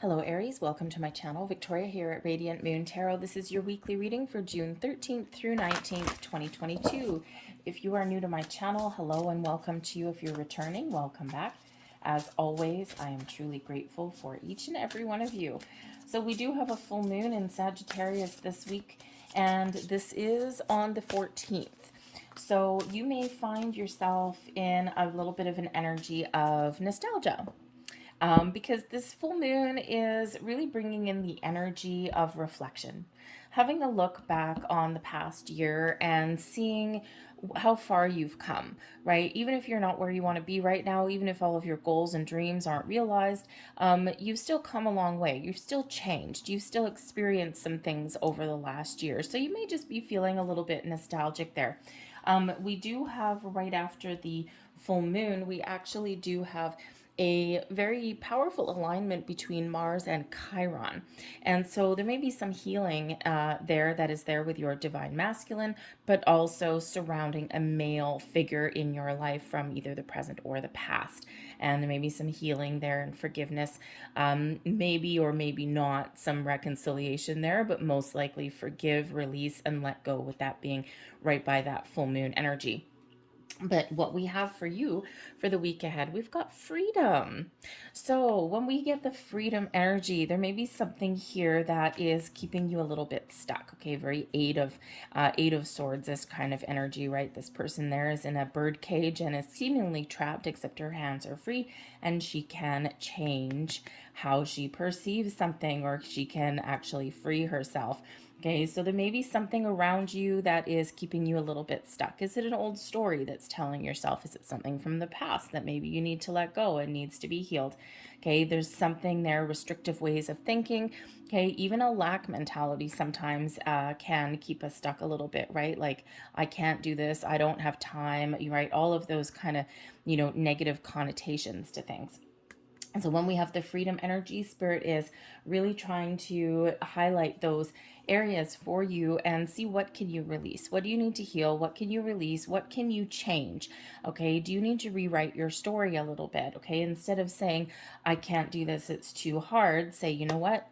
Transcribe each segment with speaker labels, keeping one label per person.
Speaker 1: Hello Aries, welcome to my channel. Victoria here at Radiant Moon Tarot. This is your weekly reading for June 13th through 19th, 2022. If you are new to my channel, hello and welcome to you. If you're returning, welcome back. As always, I am truly grateful for each and every one of you. So we do have a full moon in Sagittarius this week, and this is on the 14th. So you may find yourself in a little bit of an energy of nostalgia. Because this full moon is really bringing in the energy of reflection, having a look back on the past year and seeing how far you've come, right? Even if you're not where you want to be right now, even if all of your goals and dreams aren't realized, you've still come a long way. You've still changed. You've still experienced some things over the last year. So you may just be feeling a little bit nostalgic there. We do have right after the full moon, we actually do have a very powerful alignment between Mars and Chiron. And so there may be some healing there that is there with your divine masculine, but also surrounding a male figure in your life from either the present or the past. And there may be some healing there and forgiveness, maybe or maybe not some reconciliation there, but most likely forgive, release, and let go, with that being right by that full moon energy. But what we have for you for the week ahead, we've got freedom. So when we get the freedom energy, there may be something here that is keeping you a little bit stuck. Okay, very eight of swords, this kind of energy, right? This person there is in a bird cage and is seemingly trapped, except her hands are free and she can change how she perceives something, or she can actually free herself. Okay, so there may be something around you that is keeping you a little bit stuck. Is it an old story that's telling yourself? Is it something from the past that maybe you need to let go and needs to be healed? Okay, there's something there, restrictive ways of thinking. Okay, even a lack mentality sometimes can keep us stuck a little bit, right? Like, I can't do this, I don't have time, right? All of those kind of, negative connotations to things. And so when we have the freedom energy, Spirit is really trying to highlight those areas for you and see what can you release. What do you need to heal? What can you release? What can you change? Okay, do you need to rewrite your story a little bit? Okay, instead of saying, I can't do this, it's too hard, say, you know what?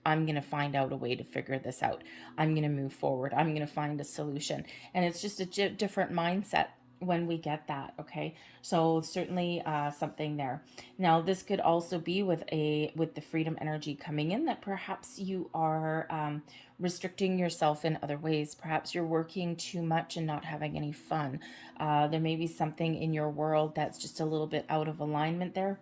Speaker 1: I'm going to find out a way to figure this out. I'm going to move forward. I'm going to find a solution. And it's just a different mindset when we get that. Okay, so certainly something there. Now this could also be with the freedom energy coming in, that perhaps you are restricting yourself in other ways. Perhaps you're working too much and not having any fun. There may be something in your world that's just a little bit out of alignment there.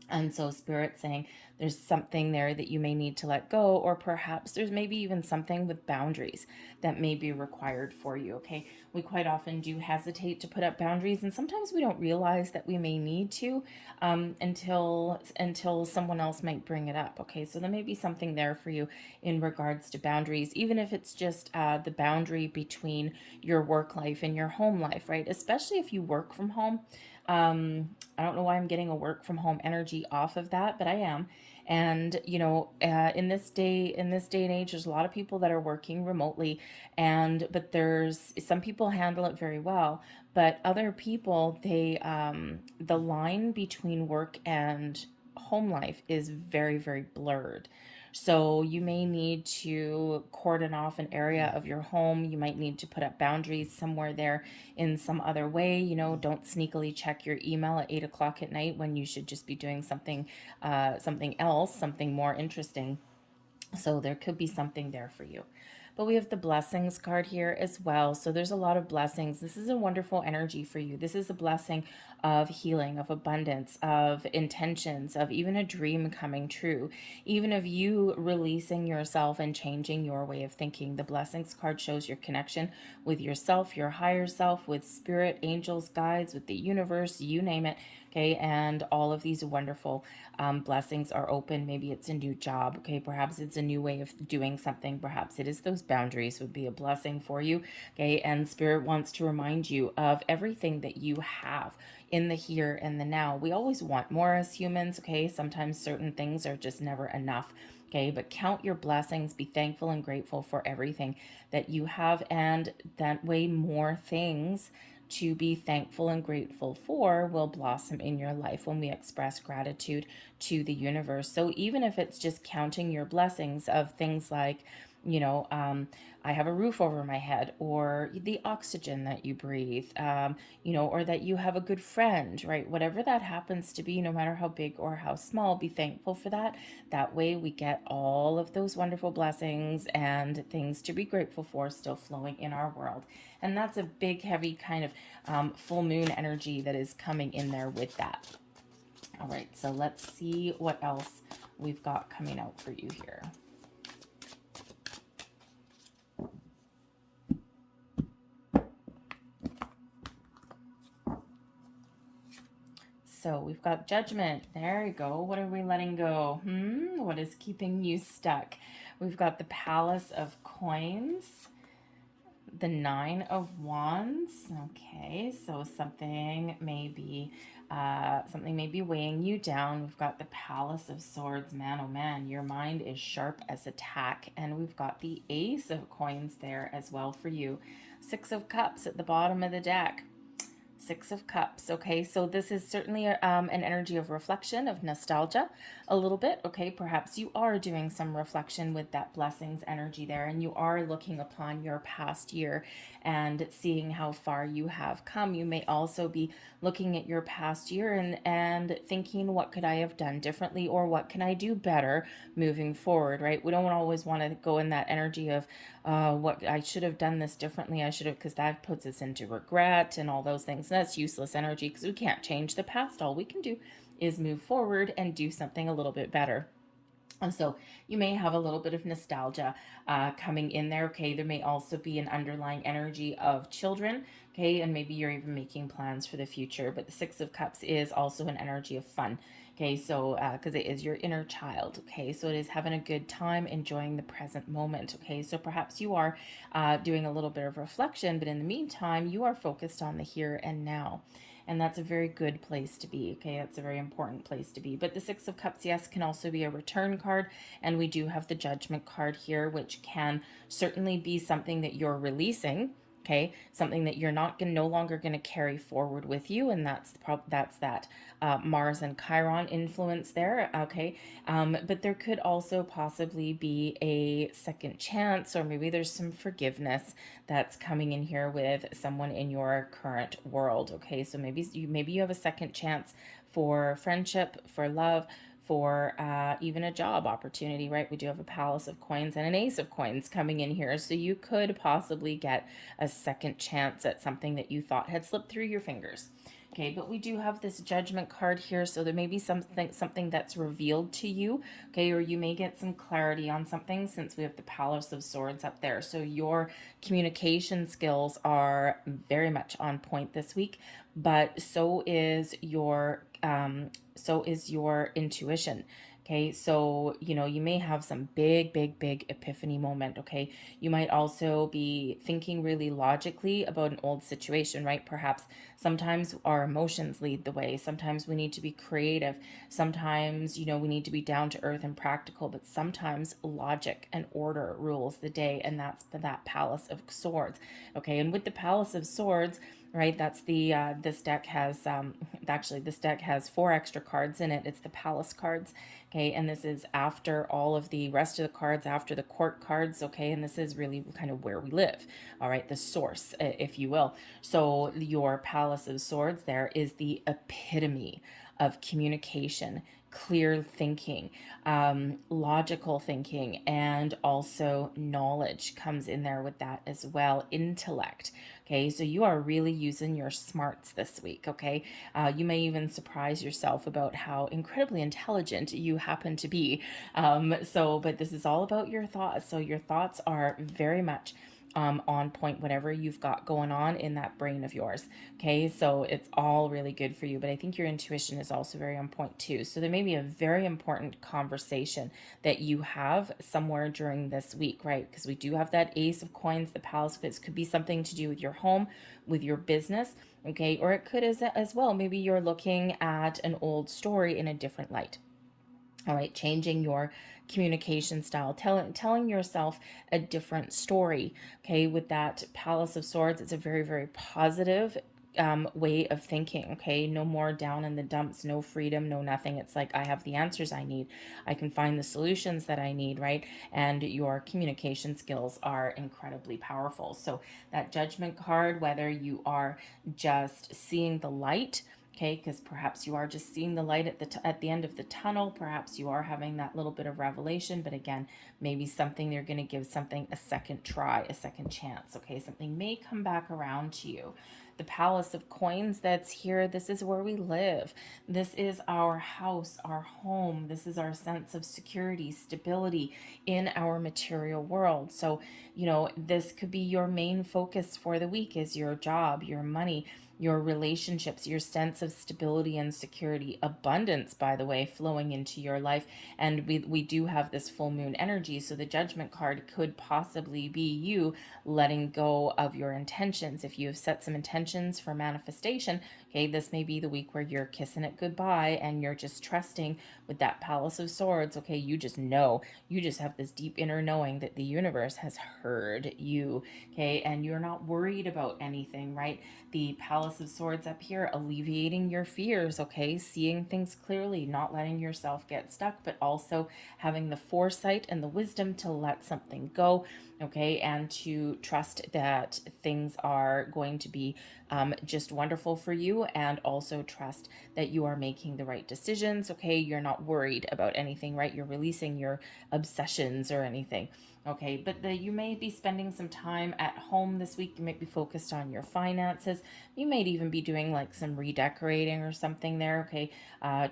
Speaker 1: And so Spirit saying there's something there that you may need to let go, or perhaps there's maybe even something with boundaries that may be required for you. Okay, we quite often do hesitate to put up boundaries, and sometimes we don't realize that we may need to until someone else might bring it up. Okay, so there may be something there for you in regards to boundaries, even if it's just the boundary between your work life and your home life, right? Especially if you work from home. I don't know why I'm getting a work from home energy off of that, but I am. And in this day and age, there's a lot of people that are working remotely, but there's some people handle it very well, but other people, they the line between work and home life is very, very blurred. So you may need to cordon off an area of your home. You might need to put up boundaries somewhere there in some other way. Don't sneakily check your email at 8 o'clock at night when you should just be doing something else, something more interesting. So there could be something there for you. But we have the blessings card here as well. So there's a lot of blessings. This is a wonderful energy for you. This is a blessing of healing, of abundance, of intentions, of even a dream coming true, even of you releasing yourself and changing your way of thinking. The blessings card shows your connection with yourself, your higher self, with spirit, angels, guides, with the universe, you name it. Okay, and all of these wonderful blessings are open. Maybe it's a new job. Okay, perhaps it's a new way of doing something. Perhaps it is those boundaries would be a blessing for you. Okay, and Spirit wants to remind you of everything that you have in the here and the now. We always want more as humans. Okay, sometimes certain things are just never enough. Okay, but count your blessings, be thankful and grateful for everything that you have, and that way more things to be thankful and grateful for will blossom in your life when we express gratitude to the universe. So even if it's just counting your blessings of things like, you know, I have a roof over my head, or the oxygen that you breathe, you know, or that you have a good friend, right? Whatever that happens to be, no matter how big or how small, be thankful for that. That way we get all of those wonderful blessings and things to be grateful for still flowing in our world. And that's a big, heavy kind of full moon energy that is coming in there with that. All right, so let's see what else we've got coming out for you here. So we've got Judgment. There you go. What are we letting go? What is keeping you stuck? We've got the Palace of Coins, the Nine of Wands. Okay, so something may be weighing you down. We've got the Palace of Swords. Man, oh man, your mind is sharp as a tack. And we've got the Ace of Coins there as well for you. Six of Cups at the bottom of the deck. Six of Cups. Okay, so this is certainly an energy of reflection, of nostalgia a little bit. Okay, perhaps you are doing some reflection with that blessings energy there, and you are looking upon your past year and seeing how far you have come. You may also be looking at your past year and thinking, what could I have done differently, or what can I do better moving forward, right? We don't always want to go in that energy of what I should have done this differently. I should have, because that puts us into regret and all those things. And that's useless energy because we can't change the past. All we can do is move forward and do something a little bit better. And so you may have a little bit of nostalgia coming in there. Okay, there may also be an underlying energy of children. Okay, and maybe you're even making plans for the future. But the Six of Cups is also an energy of fun. Okay, so because it is your inner child. Okay, so it is having a good time, enjoying the present moment. Okay, so perhaps you are doing a little bit of reflection, but in the meantime, you are focused on the here and now. And that's a very good place to be. Okay, that's a very important place to be. But the Six of Cups, yes, can also be a return card. And we do have the Judgment card here, which can certainly be something that you're releasing. Okay, something that you're no longer going to carry forward with you, and that's that Mars and Chiron influence there. Okay, but there could also possibly be a second chance, or maybe there's some forgiveness that's coming in here with someone in your current world. Okay, so maybe you have a second chance for friendship, for love, for even a job opportunity, right? We do have a Palace of Coins and an Ace of Coins coming in here. So you could possibly get a second chance at something that you thought had slipped through your fingers. Okay, but we do have this Judgment card here, so there may be something that's revealed to you, okay, or you may get some clarity on something since we have the Palace of Swords up there. So your communication skills are very much on point this week, but so is your intuition. Okay, so, you know, you may have some big epiphany moment. Okay, you might also be thinking really logically about an old situation, right? Perhaps sometimes our emotions lead the way. Sometimes we need to be creative. Sometimes, you know, we need to be down to earth and practical, but sometimes logic and order rules the day, and that's that Palace of Swords. Okay, and with the Palace of Swords, right, that's the this deck has this deck has 4 extra cards in it. It's the Palace cards. Okay, and this is after all of the rest of the cards, after the court cards. Okay, and this is really kind of where we live. All right, the source, if you will. So your Palace of Swords there is the epitome of communication, clear thinking, logical thinking, and also knowledge comes in there with that as well. Intellect. Okay, so you are really using your smarts this week. Okay, you may even surprise yourself about how incredibly intelligent you happen to be. But this is all about your thoughts. So your thoughts are very much on point, whatever you've got going on in that brain of yours. Okay, so it's all really good for you, but I think your intuition is also very on point too. So there may be a very important conversation that you have somewhere during this week, right? Because we do have that Ace of Coins, the Palace. It could be something to do with your home, with your business, okay? Or it could as well, maybe you're looking at an old story in a different light. All right, changing your communication style, telling yourself a different story. Okay, with that Palace of Swords, it's a very positive way of thinking. Okay, no more down in the dumps, no freedom, no nothing. It's like, I have the answers I need, I can find the solutions that I need, right? And your communication skills are incredibly powerful. So that Judgment card, whether you are just seeing the light, okay, because perhaps you are just seeing the light at the end of the tunnel, perhaps you are having that little bit of revelation, but again, maybe something, you're going to give something a second try, a second chance. Okay, something may come back around to you. The Palace of Coins that's here, this is where we live. This is our house, our home. This is our sense of security, stability in our material world. So, you know, this could be your main focus for the week, is your job, your money, your relationships, your sense of stability and security. Abundance, by the way, flowing into your life. And we do have this full moon energy, so the Judgment card could possibly be you letting go of your intentions. If you have set some intentions for manifestation, okay, this may be the week where you're kissing it goodbye and you're just trusting with that Palace of Swords. Okay, you just know, you just have this deep inner knowing that the universe has heard you. Okay, and you're not worried about anything, right? The Palace of Swords up here, alleviating your fears. Okay, seeing things clearly, not letting yourself get stuck, but also having the foresight and the wisdom to let something go. Okay, and to trust that things are going to be just wonderful for you, and also trust that you are making the right decisions. Okay, you're not worried about anything, right? You're releasing your obsessions or anything. Okay, but you may be spending some time at home this week. You might be focused on your finances. You might even be doing like some redecorating or something there. Okay,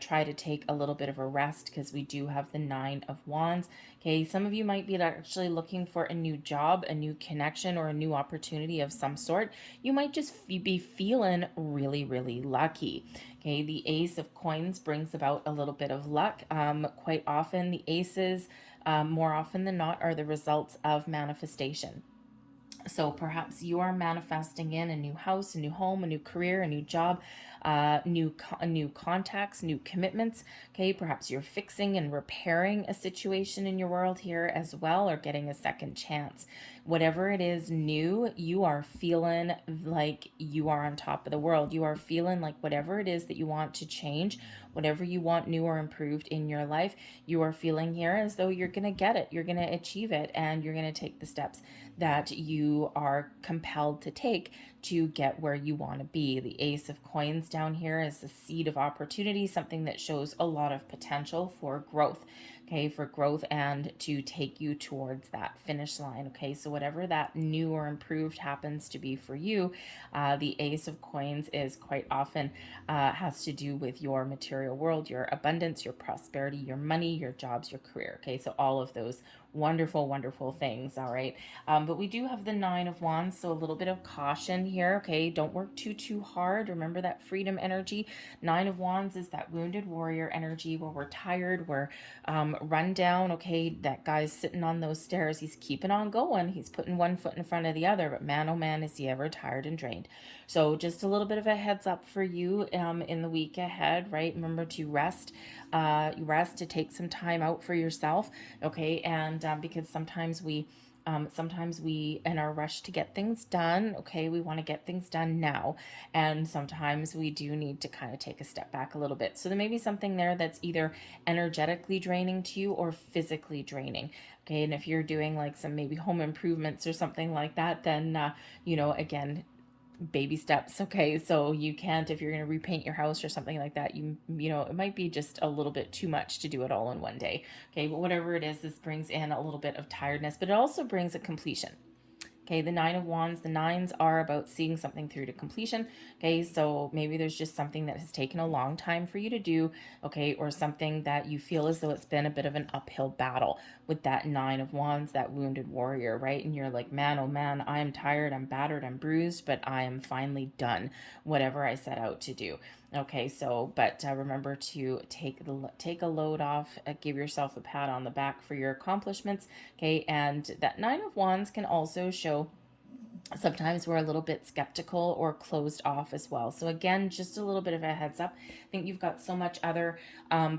Speaker 1: try to take a little bit of a rest, because we do have the Nine of Wands. Okay, some of you might be actually looking for a new job, a new connection, or a new opportunity of some sort. You might just be feeling really, really lucky. Okay, the Ace of Coins brings about a little bit of luck. Quite often, the aces, more often than not, are the results of manifestation. So perhaps you are manifesting in a new house, a new home, a new career, a new job, new contacts, new commitments. Okay, perhaps you're fixing and repairing a situation in your world here as well, or getting a second chance. Whatever it is new, you are feeling like you are on top of the world. You are feeling like whatever it is that you want to change, whatever you want new or improved in your life, you are feeling here as though you're going to get it, you're going to achieve it, and you're going to take the steps that you are compelled to take to get where you want to be. The Ace of Coins down here is the seed of opportunity, something that shows a lot of potential for growth. Okay, for growth and to take you towards that finish line. Okay, so whatever that new or improved happens to be for you, the Ace of Coins is quite often has to do with your material world, your abundance, your prosperity, your money, your jobs, your career. Okay, so all of those wonderful, wonderful things. All right, but we do have the Nine of Wands, so a little bit of caution here. Okay, don't work too hard. Remember that freedom energy. Nine of Wands is that wounded warrior energy, where we're tired, we're run down. Okay, that guy's sitting on those stairs, he's keeping on going, he's putting one foot in front of the other, but man, oh man, is he ever tired and drained. So just a little bit of a heads up for you in the week ahead, right? Remember to rest, to take some time out for yourself. Okay, and because sometimes we, in our rush to get things done, okay, we want to get things done now. And sometimes we do need to kind of take a step back a little bit. So there may be something there that's either energetically draining to you or physically draining. Okay, and if you're doing like some maybe home improvements or something like that, then, again, baby steps. Okay, so you can't, if you're going to repaint your house or something like that, it might be just a little bit too much to do it all in one day. Okay, but whatever it is, this brings in a little bit of tiredness, but it also brings a completion. Okay, the Nine of Wands, the nines are about seeing something through to completion. Okay, so maybe there's just something that has taken a long time for you to do, okay, or something that you feel as though it's been a bit of an uphill battle with that Nine of Wands, that wounded warrior, right? And you're like, man, oh man, I am tired, I'm battered, I'm bruised, but I am finally done whatever I set out to do. Okay, so, but remember to take a load off, give yourself a pat on the back for your accomplishments. Okay, and that Nine of Wands can also show Sometimes we're a little bit skeptical or closed off as well. So again, just a little bit of a heads up. I think you've got so much other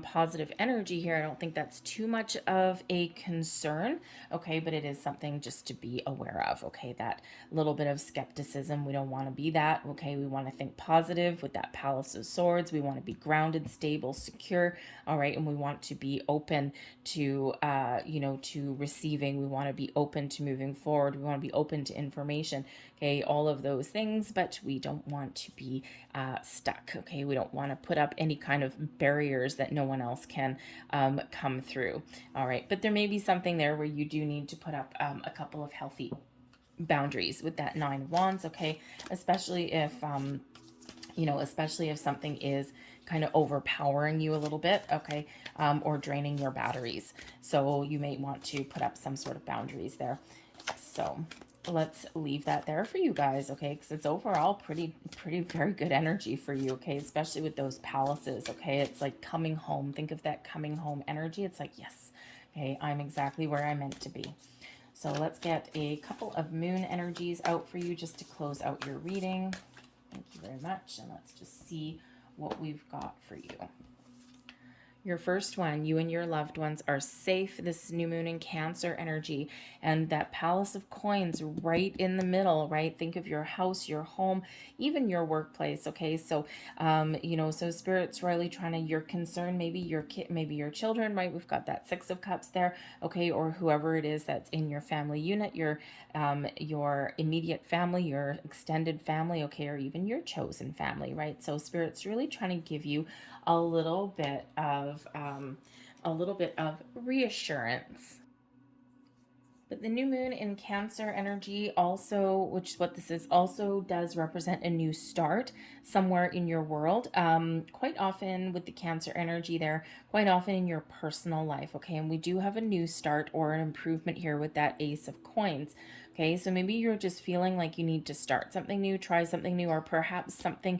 Speaker 1: positive energy here. I don't think that's too much of a concern, okay? But it is something just to be aware of, okay? That little bit of skepticism, we don't want to be that, okay? We want to think positive with that Palace of Swords. We want to be grounded, stable, secure, all right? And we want to be open to, to receiving. We want to be open to moving forward. We want to be open to information, okay, all of those things, but we don't want to be stuck, okay? We don't want to put up any kind of barriers that no one else can come through, all right? But there may be something there where you do need to put up a couple of healthy boundaries with that Nine of Wands, okay? Especially if, especially if something is kind of overpowering you a little bit, okay, or draining your batteries. So you may want to put up some sort of boundaries there. So let's leave that there for you guys, okay, because it's overall pretty very good energy for you, okay, especially with those palaces, okay? It's like coming home. Think of that coming home energy. It's like, yes, okay, I'm exactly where I'm meant to be. So let's get a couple of moon energies out for you just to close out your reading. Thank you very much. And let's just see what we've got for you. Your first one, you and your loved ones are safe. This new moon in Cancer energy, and that Palace of Coins right in the middle, right? Think of your house, your home, even your workplace, okay? So, so Spirit's really trying to, your concern, maybe your kid, maybe your children, right? We've got that Six of Cups there, okay? Or whoever it is that's in your family unit, your immediate family, your extended family, okay? Or even your chosen family, right? So Spirit's really trying to give you a little bit of reassurance. But the new moon in Cancer energy also, which is what this is, also does represent a new start somewhere in your world. Quite often with the Cancer energy there, quite often in your personal life, okay? And we do have a new start or an improvement here with that Ace of Coins. Okay, so maybe you're just feeling like you need to start something new, try something new, or perhaps something,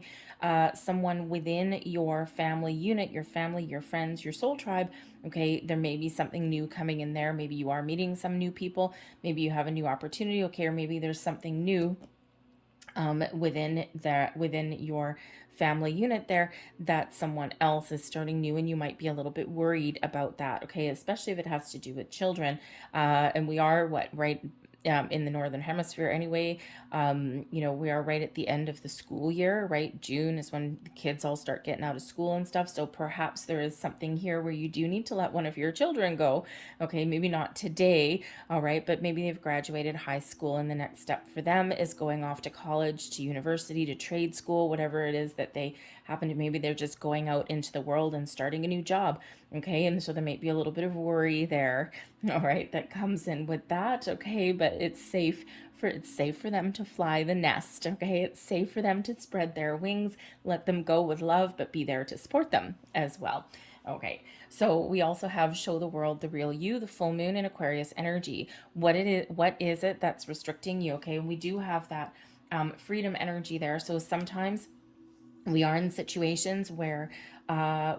Speaker 1: someone within your family unit, your family, your friends, your soul tribe, okay, there may be something new coming in there. Maybe you are meeting some new people. Maybe you have a new opportunity, okay, or maybe there's something new within your family unit there that someone else is starting new, and you might be a little bit worried about that, okay, especially if it has to do with children. And we are right in the northern hemisphere anyway. We are right at the end of the school year, right? June is when the kids all start getting out of school and stuff. So perhaps there is something here where you do need to let one of your children go. Okay, maybe not today, all right, but maybe they've graduated high school and the next step for them is going off to college, to university, to trade school, whatever it is that they happen to, maybe they're just going out into the world and starting a new job, okay? And so there might be a little bit of worry there, all right, that comes in with that, okay? But it's safe for them to fly the nest, okay? It's safe for them to spread their wings, let them go with love, but be there to support them as well. Okay, so we also have show the world the real you, the full moon in Aquarius energy. What is it that's restricting you? Okay, we do have that freedom energy there. So sometimes we are in situations where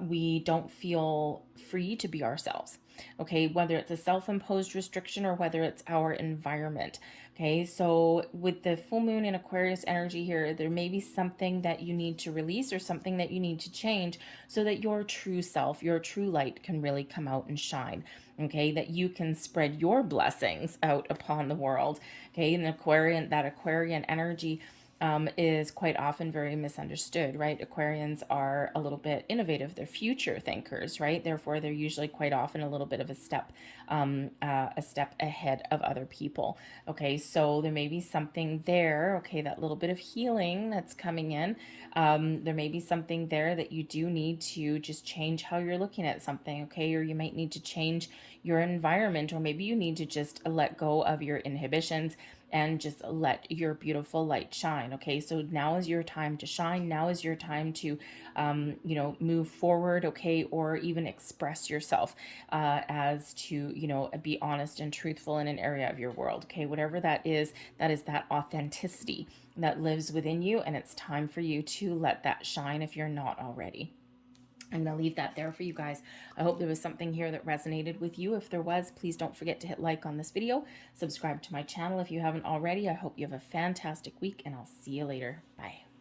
Speaker 1: we don't feel free to be ourselves, okay, whether it's a self-imposed restriction or whether it's our environment. Okay, so with the full moon in Aquarius energy here, there may be something that you need to release or something that you need to change so that your true self, your true light can really come out and shine, okay, that you can spread your blessings out upon the world, okay? And that Aquarian energy is quite often very misunderstood, right? Aquarians are a little bit innovative. They're future thinkers, right? Therefore, they're usually quite often a little bit of a step ahead of other people. Okay, so there may be something there, okay, that little bit of healing that's coming in. There may be something there that you do need to just change how you're looking at something, okay? Or you might need to change your environment, or maybe you need to just let go of your inhibitions and just let your beautiful light shine. Okay, so now is your time to shine. Now is your time to, move forward, okay, or even express yourself as to, be honest and truthful in an area of your world. Okay, whatever that is that authenticity that lives within you, and it's time for you to let that shine if you're not already. I'm going to leave that there for you guys. I hope there was something here that resonated with you. If there was, please don't forget to hit like on this video. Subscribe to my channel if you haven't already. I hope you have a fantastic week, and I'll see you later. Bye.